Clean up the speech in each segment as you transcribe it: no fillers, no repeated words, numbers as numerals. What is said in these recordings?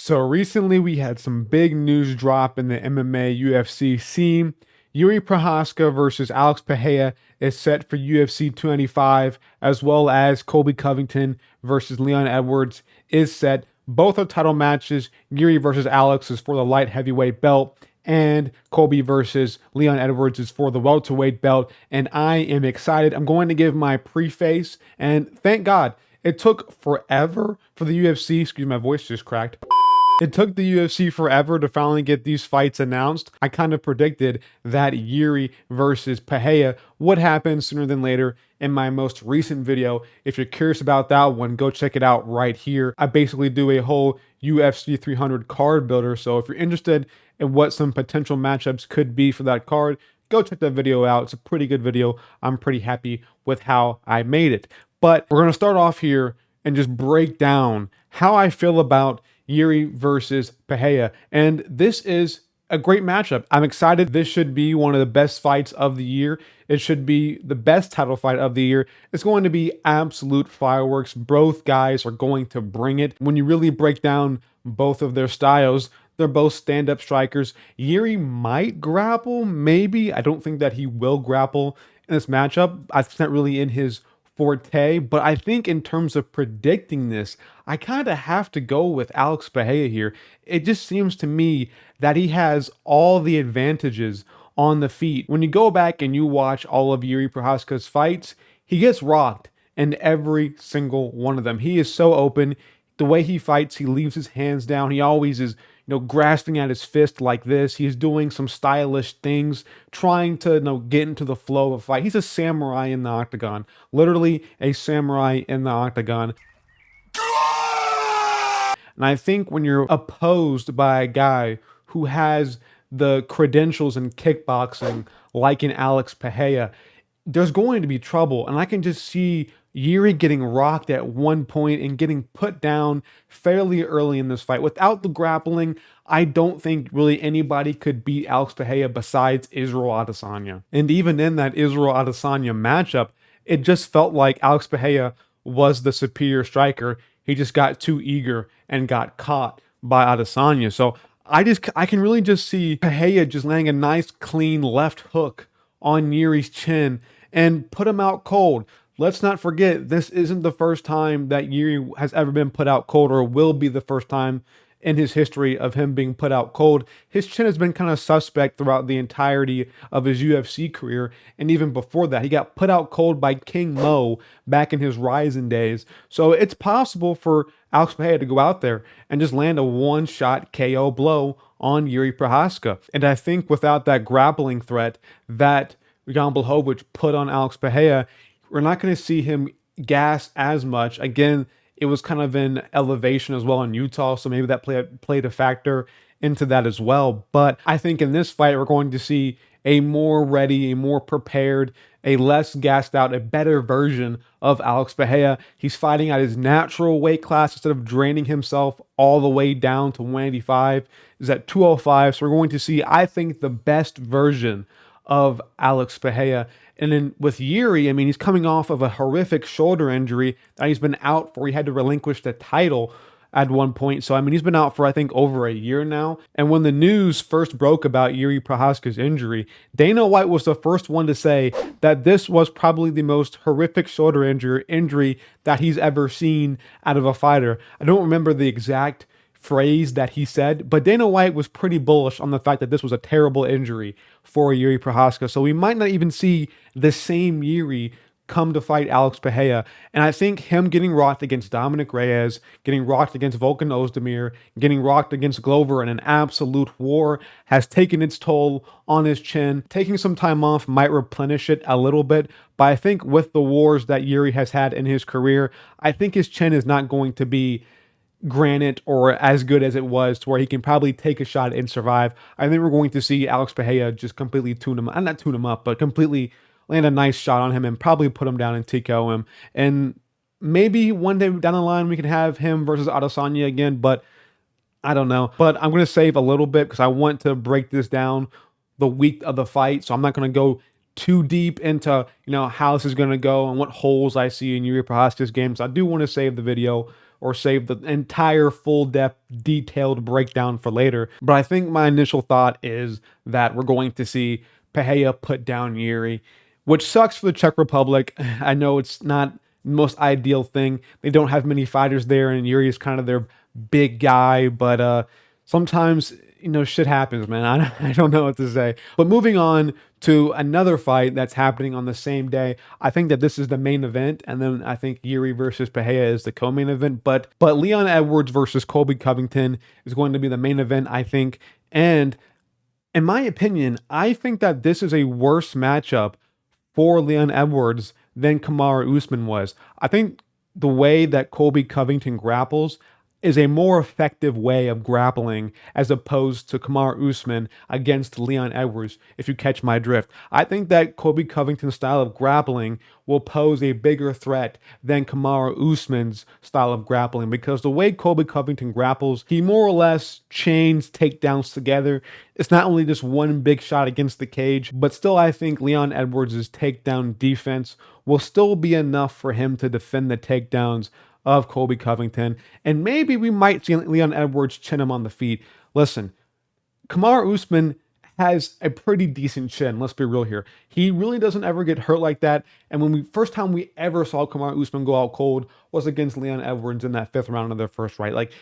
So recently we had some big news drop in the MMA UFC scene. Jiri Prochazka versus Alex Pereira is set for UFC 295, as well as Colby Covington versus Leon Edwards is set. Both are title matches. Jiri versus Alex is for the light heavyweight belt, and Colby versus Leon Edwards is for the welterweight belt. And I am excited. I'm going to give my preface, and thank God it took forever for the UFC. Excuse me, my voice just cracked. It took the UFC forever to finally get these fights announced. I kind of predicted that Jiri versus Pereira would happen sooner than later in my most recent video. If you're curious about that one, go check it out right here. I basically do a whole UFC 300 card builder. So if you're interested in what some potential matchups could be for that card, go check that video out. It's a pretty good video. I'm pretty happy with how I made it. But we're going to start off here and just break down how I feel about Jiri versus Pereira. And this is a great matchup. I'm excited. This should be one of the best fights of the year. It should be the best title fight of the year. It's going to be absolute fireworks. Both guys are going to bring it. When you really break down both of their styles, they're both stand-up strikers. Jiri might grapple, maybe. I don't think that he will grapple in this matchup. It's not really in his forte, but I think in terms of predicting this, I kind of have to go with Alex Pereira here. It just seems to me that he has all the advantages on the feet. When you go back and you watch all of Jiri Prochazka's fights, he gets rocked in every single one of them. He is so open. The way he fights, he leaves his hands down. He always is, grasping at his fist like this. He's doing some stylish things, trying to, get into the flow of a fight. He's a samurai in the octagon, literally a samurai in the octagon. And I think when you're opposed by a guy who has the credentials in kickboxing, like in Alex Pereira, there's going to be trouble. And I can just see Jiri getting rocked at one point and getting put down fairly early in this fight. Without the grappling, I don't think really anybody could beat Alex Pereira besides Israel Adesanya. And even in that Israel Adesanya matchup, it just felt like Alex Pereira was the superior striker. He just got too eager and got caught by Adesanya. So I can really just see Pereira just landing a nice clean left hook on Jiri's chin and put him out cold. Let's not forget, this isn't the first time that Jiri has ever been put out cold, or will be the first time in his history of him being put out cold. His chin has been kind of suspect throughout the entirety of his UFC career, and even before that. He got put out cold by King Mo back in his rising days. So it's possible for Alex Pereira to go out there and just land a one-shot KO blow on Jiri Prochazka. And I think without that grappling threat that Jan Blachowicz put on Alex Pereira, we're not going to see him gas as much. Again, it was kind of in elevation as well in Utah, so maybe that played a factor into that as well. But I think in this fight, we're going to see a more ready, a more prepared, a less gassed out, a better version of Alex Pereira. He's fighting at his natural weight class instead of draining himself all the way down to 185. He's at 205, so we're going to see, I think, the best version of Alex Pereira. And then with Jiri, I mean, he's coming off of a horrific shoulder injury that he's been out for. He had to relinquish the title at one point. So, I mean, he's been out for, I think, over a year now. And when the news first broke about Jiri Prochazka's injury, Dana White was the first one to say that this was probably the most horrific shoulder injury that he's ever seen out of a fighter. I don't remember the exact phrase that he said, but Dana White was pretty bullish on the fact that this was a terrible injury for Jiri Prochazka. So we might not even see the same Jiri come to fight Alex Pereira. And I think him getting rocked against Dominic Reyes, getting rocked against Volkan Ozdemir, getting rocked against Glover in an absolute war has taken its toll on his chin. Taking some time off might replenish it a little bit, but I think with the wars that Jiri has had in his career, I think his chin is not going to be granite or as good as it was to where he can probably take a shot and survive. I think we're going to see Alex Pereira just completely not tune him up, but completely land a nice shot on him and probably put him down and TKO him. And maybe one day down the line we can have him versus Adesanya again, but I don't know. But I'm going to save a little bit because I want to break this down the week of the fight, so I'm not going to go too deep into how this is going to go and what holes I see in Jiri Prochazka's game. So I do want to save the video or save the entire full depth, detailed breakdown for later. But I think my initial thought is that we're going to see Pereira put down Jiri, which sucks for the Czech Republic. I know it's not the most ideal thing. They don't have many fighters there, and Jiri is kind of their big guy, but sometimes, shit happens, man. I don't know what to say. But moving on to another fight that's happening on the same day, I think that this is the main event, and then I think Jiri versus Pereira is the co-main event. But Leon Edwards versus Colby Covington is going to be the main event, I think. And in my opinion, I think that this is a worse matchup for Leon Edwards than Kamaru Usman was. I think the way that Colby Covington grapples is a more effective way of grappling as opposed to Kamaru Usman against Leon Edwards, if you catch my drift. I think that Colby Covington's style of grappling will pose a bigger threat than Kamaru Usman's style of grappling, because the way Colby Covington grapples, he more or less chains takedowns together. It's not only just one big shot against the cage, but still I think Leon Edwards' takedown defense will still be enough for him to defend the takedowns of Colby Covington, and maybe we might see Leon Edwards chin him on the feet. Listen, Kamaru Usman has a pretty decent chin, let's be real here. He really doesn't ever get hurt like that, and first time we ever saw Kamaru Usman go out cold was against Leon Edwards in that 5th round of their first fight. Like,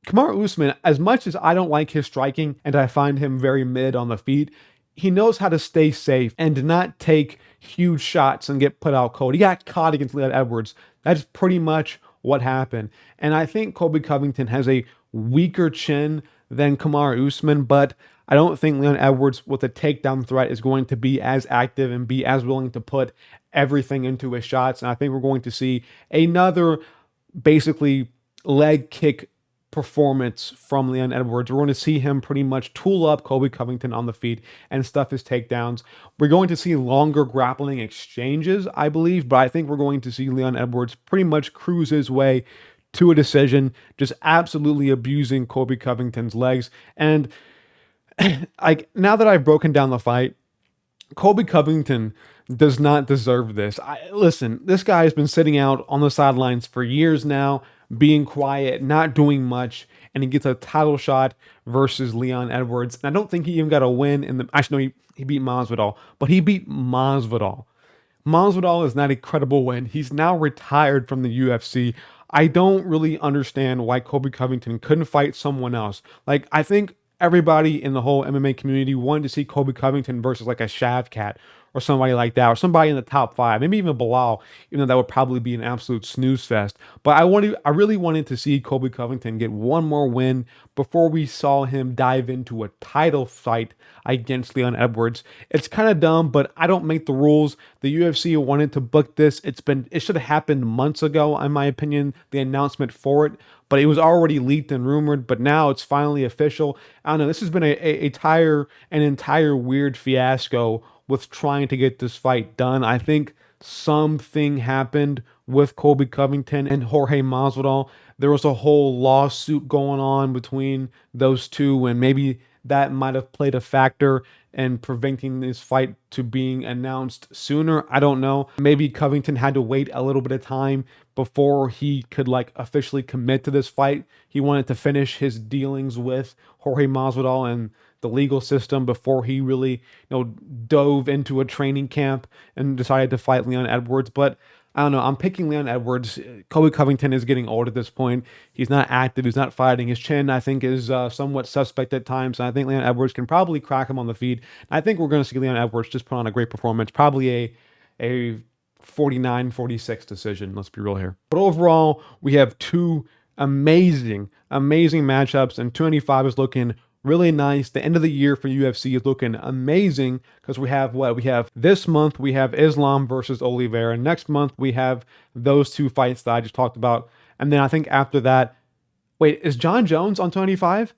Kamaru Usman, as much as I don't like his striking and I find him very mid on the feet, he knows how to stay safe and not take huge shots and get put out cold. He got caught against Leon Edwards. That's pretty much what happened. And I think Colby Covington has a weaker chin than Kamaru Usman, but I don't think Leon Edwards with a takedown threat is going to be as active and be as willing to put everything into his shots. And I think we're going to see another basically leg kick performance from Leon Edwards. We're going to see him pretty much tool up Colby Covington on the feet and stuff his takedowns. We're going to see longer grappling exchanges, I believe, but I think we're going to see Leon Edwards pretty much cruise his way to a decision, just absolutely abusing Colby Covington's legs. And now that I've broken down the fight, Colby Covington does not deserve this. Listen, this guy has been sitting out on the sidelines for years now, being quiet, not doing much, and he gets a title shot versus Leon Edwards. And I don't think he even got a win in the... Actually, no, he beat Masvidal, but he beat Masvidal. Masvidal is not a credible win. He's now retired from the UFC. I don't really understand why Colby Covington couldn't fight someone else. Like, I think everybody in the whole MMA community wanted to see Colby Covington versus like a Shavkat or somebody like that, or somebody in the top 5, maybe even Bilal, even though that would probably be an absolute snooze fest. But I really wanted to see Colby Covington get one more win before we saw him dive into a title fight against Leon Edwards. It's kind of dumb, but I don't make the rules. The UFC wanted to book this. It should have happened months ago, in my opinion, the announcement for it. But it was already leaked and rumored, but now it's finally official. I don't know, this has been an entire weird fiasco with trying to get this fight done. I think something happened with Colby Covington and Jorge Masvidal. There was a whole lawsuit going on between those two, and maybe that might have played a factor in preventing this fight to being announced sooner. I don't know. Maybe Covington had to wait a little bit of time before he could like officially commit to this fight. He wanted to finish his dealings with Jorge Masvidal and the legal system before he really, dove into a training camp and decided to fight Leon Edwards. But I don't know. I'm picking Leon Edwards. Colby Covington is getting old at this point. He's not active. He's not fighting. His chin, I think, is somewhat suspect at times. And I think Leon Edwards can probably crack him on the feet. I think we're going to see Leon Edwards just put on a great performance. Probably a 49-46 decision. Let's be real here. But overall, we have two amazing matchups, and 295 is looking really nice. The end of the year for UFC is looking amazing because we have this month, we have Islam versus Oliveira. Next month, we have those two fights that I just talked about. And then I think after that, wait, is John Jones on 295?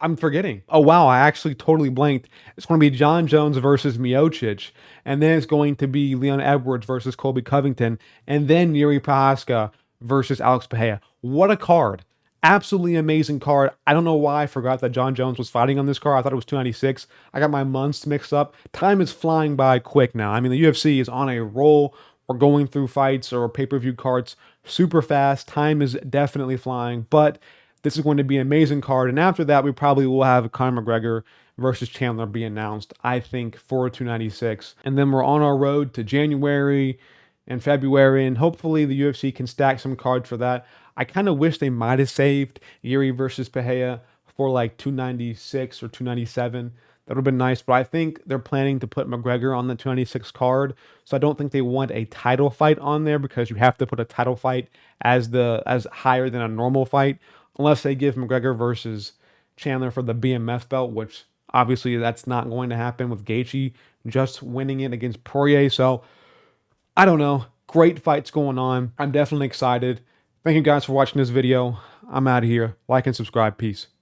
I'm forgetting. Oh, wow, I actually totally blanked. It's going to be John Jones versus Miocic. And then it's going to be Leon Edwards versus Colby Covington. And then Jiri Prochazka versus Alex Pereira. What a card. Absolutely amazing card. I don't know why I forgot that John Jones was fighting on this card. I thought it was 296. I got my months mixed up. Time is flying by quick now. I mean, the UFC is on a roll. We're going through fights or pay-per-view cards super fast. Time is definitely flying, but this is going to be an amazing card. And after that, we probably will have Conor McGregor versus Chandler be announced, I think, for 296. And then we're on our road to January and February, and hopefully the UFC can stack some cards for that. I kind of wish they might have saved Jiri versus Pereira for like 296 or 297. That would have been nice, but I think they're planning to put McGregor on the 296 card. So I don't think they want a title fight on there because you have to put a title fight as higher than a normal fight, unless they give McGregor versus Chandler for the BMF belt, which obviously that's not going to happen with Gaethje just winning it against Poirier. So I don't know. Great fights going on. I'm definitely excited. Thank you guys for watching this video. I'm out of here. Like and subscribe. Peace.